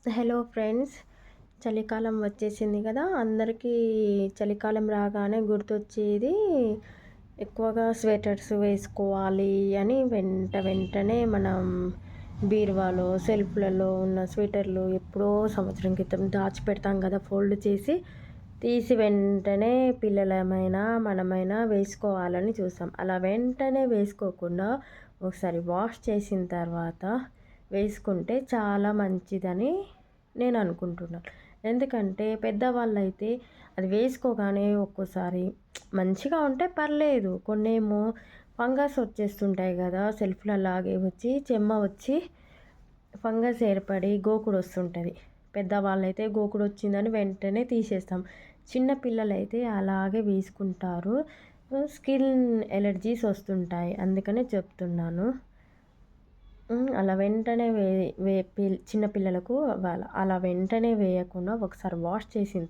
Hello friends, చలికాలం వచ్చేసింది కదా! అందరికీ చలికాలం రాగానే గుర్తొచ్చేది ఎక్కువగా స్వెటర్స్ వేసుకోవాలి అని వెంటనే మనం బీరువాలో, సెల్ఫ్‌లలో ఉన్న స్వెటర్లు ఎప్పుడో సంవత్సరం క్రితం దాచిపెడతాం కదా! ఫోల్డ్ చేసి, తీసి వెంటనే పిల్లలమైనా, మనమైనా వేసుకోవాలని చూస్తాం. అలా వెంటనే వేసుకోకుండా ఒకసారి వాష్ చేసిన తర్వాత వేసుకుంటే చాలా మంచిదని నేను అనుకుంటున్నాను. ఎందుకంటే పెద్దవాళ్ళైతే అది వేసుకోగానే ఒక్కోసారి మంచిగా ఉంటే పర్లేదు. కొన్నేమో ఫంగస్ వచ్చేస్తుంటాయి కదా! సెల్ఫ్‌లో అలాగే వచ్చి చెమ్మ వచ్చి ఫంగస్ ఏర్పడి గోకుడొస్తుంటది. పెద్దవాళ్ళైతే గోకుడొచ్చిందని వెంటనే తీసేస్తాం. చిన్న పిల్లలైతే అలాగే వేసుకుంటారు. స్కిన్ ఎలర్జీస్ వస్తుంటాయి. అందుకనే చెప్తున్నాను. అలా వెంటనే వే వే పిల్ చిన్న పిల్లలకు అలా వెంటనే వేయకుండా ఒకసారి వాష్ చేసిన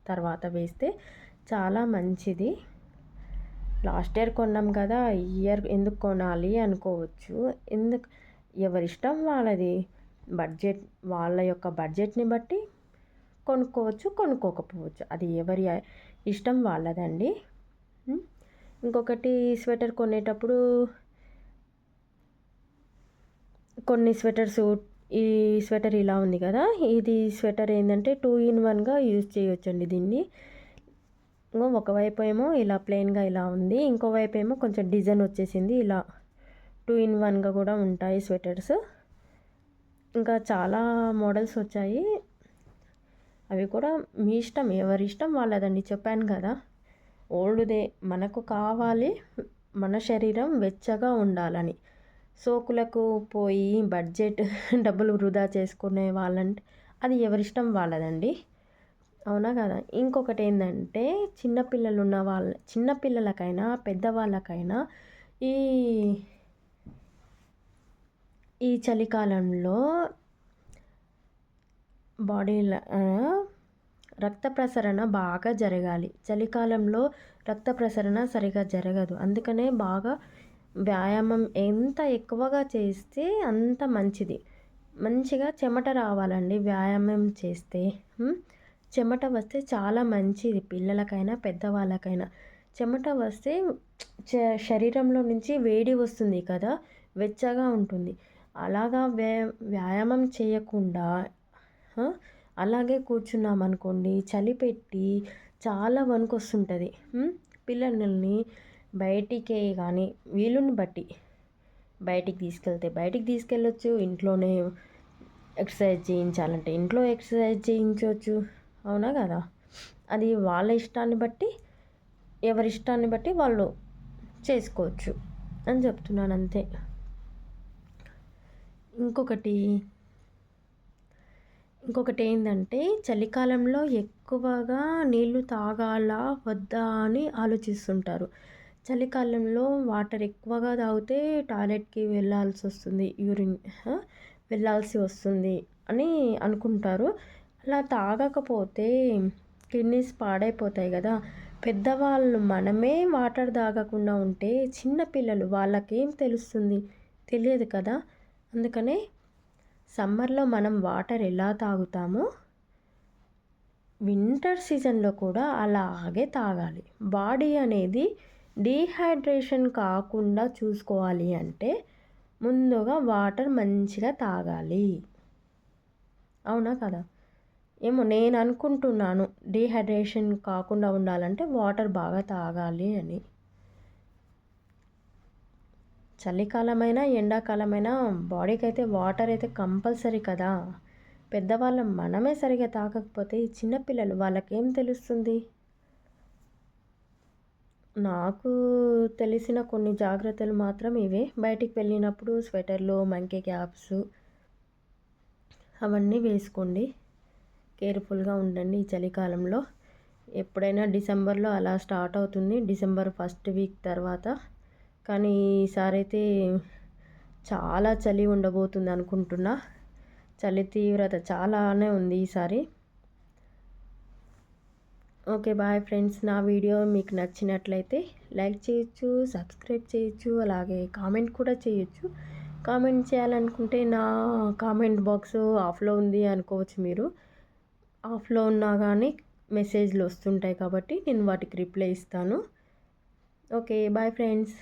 తర్వాత వేస్తే చాలా మంచిది. లాస్ట్ ఇయర్ కొన్నాం కదా! ఈ ఇయర్ ఎందుకు కొనాలి అనుకోవచ్చు. ఎవరిష్టం వాళ్ళది. వాళ్ళ యొక్క బడ్జెట్‌ని బట్టి కొనుక్కోవచ్చు, కొనుక్కోకపోవచ్చు. అది ఎవరి ఇష్టం వాళ్ళదండి. ఇంకొకటి స్వెటర్ కొనేటప్పుడు కొన్ని స్వెటర్స్ ఈ స్వెటర్ ఇలా ఉంది కదా! ఇది స్వెటర్ ఏందంటే 2 ఇన్ 1గా యూజ్ చేయొచ్చండి దీన్ని. ఒకవైపు ఏమో ఇలా ప్లెయిన్‌గా ఇలా ఉంది. ఇంకోవైపు ఏమో కొంచెం డిజైన్ వచ్చేసింది. ఇలా 2 ఇన్ 1గా కూడా ఉంటాయి స్వెటర్స్. ఇంకా చాలా మోడల్స్ వచ్చాయి. అవి కూడా మీ ఇష్టం, ఎవరి ఇష్టం వాళ్ళదండి. చెప్పాను కదా! ఓల్డ్‌దే మనకు కావాలి, మన శరీరం వెచ్చగా ఉండాలని. సోకులకు పోయి బడ్జెట్ డబ్బులు వృధా చేసుకునే వాళ్ళంటే అది ఎవరిష్టం వాళ్ళదండి. అవునా కదా! ఇంకొకటేందంటే చిన్న పిల్లలకైనా, పెద్దవాళ్ళకైనా ఈ ఈ చలికాలంలో రక్త ప్రసరణ బాగా జరగాలి. చలికాలంలో రక్త ప్రసరణ సరిగా జరగదు. అందుకనే బాగా వ్యాయామం ఎంత ఎక్కువగా చేస్తే అంత మంచిది. మంచిగా చెమట రావాలండి వ్యాయామం చేస్తే. చెమట వస్తే చాలా మంచిది పిల్లలకైనా, పెద్దవాళ్ళకైనా. చెమట వస్తే శరీరంలో నుంచి వేడి వస్తుంది కదా! వెచ్చగా ఉంటుంది. అలాగా వ్యాయామం చేయకుండా అలాగే కూర్చున్నామనుకోండి, చలి పెట్టి చాలా వణుకొస్తుంటది. పిల్లల్ని బయటికే కానీ వీలుని బట్టి బయటికి తీసుకెళ్ళొచ్చు. ఇంట్లోనే ఎక్సర్సైజ్ చేయించాలంటే ఇంట్లో ఎక్సర్సైజ్ చేయించవచ్చు. అవునా కదా! అది వాళ్ళ ఇష్టాన్ని బట్టి, ఎవరి ఇష్టాన్ని బట్టి వాళ్ళు చేసుకోవచ్చు అని చెప్తున్నాను అంతే. ఇంకొకటి ఏంటంటే చలికాలంలో ఎక్కువగా నీళ్ళు తాగాలా వద్దా అని ఆలోచిస్తుంటారు. చలికాలంలో వాటర్ ఎక్కువగా తాగితే టాయిలెట్‌కి వెళ్ళాల్సి వస్తుంది అని అనుకుంటారు. అలా తాగకపోతే కిడ్నీస్ పాడైపోతాయి కదా! పెద్దవాళ్ళు మనమే వాటర్ తాగకుండా ఉంటే చిన్న పిల్లలు వాళ్ళకేం తెలుస్తుంది? తెలియదు కదా! అందుకనే సమ్మర్‌లో మనం వాటర్ ఎలా తాగుతామో వింటర్ సీజన్‌లో కూడా అలాగే తాగాలి. బాడీ అనేది డీహైడ్రేషన్ కాకుండా చూసుకోవాలి అంటే ముందుగా వాటర్ మంచిగా తాగాలి. అవునా కదా! ఏమో నేను అనుకుంటున్నాను డీహైడ్రేషన్ కాకుండా ఉండాలంటే వాటర్ బాగా తాగాలి అని. చలికాలమైనా, ఎండాకాలమైనా బాడీకైతే వాటర్ అయితే కంపల్సరీ కదా! పెద్దవాళ్ళం మనమే సరిగ్గా తాగకపోతే ఈ చిన్న పిల్లలు వాళ్ళకేం తెలుస్తుంది? నాకు తెలిసిన కొన్ని జాగ్రత్తలు మాత్రం ఇవే. బయటికి వెళ్ళినప్పుడు స్వెటర్లు, మంకీ క్యాప్స్ అవన్నీ వేసుకోండి. కేర్‌ఫుల్‌గా ఉండండి ఈ చలికాలంలో. ఎప్పుడైనా డిసెంబర్‌లో అలా స్టార్ట్ అవుతుంది. డిసెంబర్ ఫస్ట్ వీక్ తర్వాత. కానీ ఈసారైతే చాలా చలి ఉండబోతుంది అనుకుంటున్నా. చలి తీవ్రత చాలానే ఉంది ఈసారి. ఓకే. Bye friends. నా వీడియో మీకు నచ్చినట్లయితే లైక్ చేయొచ్చు, సబ్స్క్రైబ్ చేయొచ్చు, అలాగే కామెంట్ కూడా చేయొచ్చు. కామెంట్ చేయాలనుకుంటే నా కామెంట్ బాక్స్ ఆఫ్లో ఉంది అనుకోవచ్చు మీరు. ఆఫ్లో ఉన్నా కానీ మెసేజ్లు వస్తుంటాయి కాబట్టి నేను వాటికి రిప్లై ఇస్తాను. ఓకే. Bye friends.